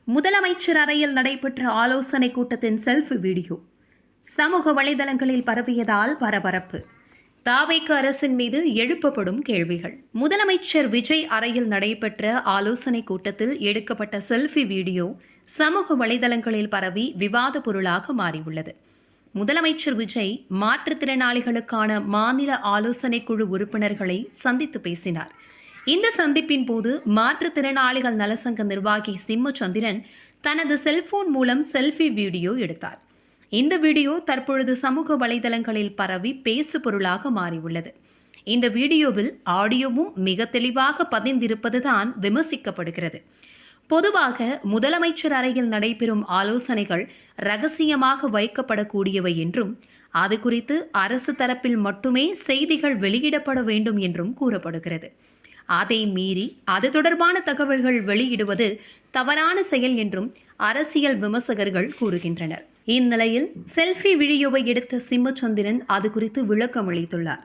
முதலமைச்சர் அறையில் நடைபெற்ற ஆலோசனை கூட்டத்தின் செல்ஃபி வீடியோ சமூக வலைதளங்களில் பரவியதால் பரபரப்பு. தாவேக அரசின் மீது எழுப்பப்படும் கேள்விகள். முதலமைச்சர் விஜய் அறையில் நடைபெற்ற ஆலோசனை கூட்டத்தில் எடுக்கப்பட்ட செல்ஃபி வீடியோ சமூக வலைதளங்களில் பரவி விவாத பொருளாக மாறியுள்ளது. முதலமைச்சர் விஜய் மாற்றுத்திறனாளிகளுக்கான மாநில ஆலோசனை குழு உறுப்பினர்களை சந்தித்து பேசினார். இந்த சந்திப்பின் போது மாற்றுத்திறனாளிகள் நலசங்க நிர்வாகி சிம்மச்சந்திரன் தனது செல்போன் மூலம் செல்ஃபி வீடியோ எடுத்தார். இந்த வீடியோ தற்பொழுது சமூக வலைதளங்களில் பரவி பேசு பொருளாக மாறியுள்ளது. இந்த வீடியோவில் ஆடியோவும் மிக தெளிவாக பதிந்திருப்பதுதான் விமர்சிக்கப்படுகிறது. பொதுவாக முதலமைச்சர் அறையில் நடைபெறும் ஆலோசனைகள் ரகசியமாக வைக்கப்படக்கூடியவை என்றும் அது குறித்து அரசு தரப்பில் மட்டுமே செய்திகள் வெளியிடப்பட வேண்டும் என்றும் கூறப்படுகிறது. அதை மீறி அது தொடர்பான தகவல்கள் வெளியிடுவது தவறான செயல் என்றும் அரசியல் விமர்சகர்கள் கூறுகின்றனர். இந்நிலையில் செல்ஃபி வீடியோவை எடுத்த சிம்மச்சந்திரன் அது குறித்து விளக்கம் அளித்துள்ளார்.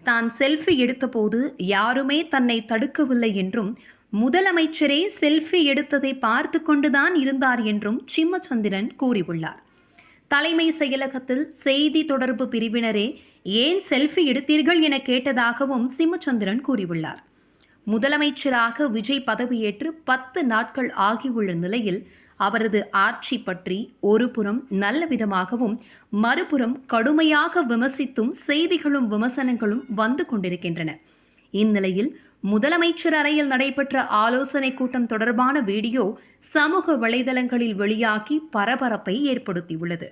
தான் செல்ஃபி எடுத்தபோது யாருமே தன்னை தடுக்கவில்லை என்றும் முதலமைச்சரே செல்ஃபி எடுத்ததை பார்த்து கொண்டுதான் இருந்தார் என்றும் சிம்மச்சந்திரன் கூறியுள்ளார். தலைமை செயலகத்தில் செய்தி தொடர்பு பிரிவினரே ஏன் செல்ஃபி எடுத்தீர்கள் என கேட்டதாகவும் சிம்மச்சந்திரன் கூறியுள்ளார். முதலமைச்சராக விஜய் பதவியேற்று 10 நாட்கள் ஆகியுள்ள நிலையில் அவரது ஆட்சி பற்றி ஒரு புறம் நல்ல விதமாகவும் மறுபுறம் கடுமையாக விமர்சித்தும் செய்திகளும் விமர்சனங்களும் வந்து கொண்டிருக்கின்றன. இந்நிலையில் முதலமைச்சர் அறையில் நடைபெற்ற ஆலோசனை கூட்டம் தொடர்பான வீடியோ சமூக வலைதளங்களில் வெளியாகி பரபரப்பை ஏற்படுத்தியுள்ளது.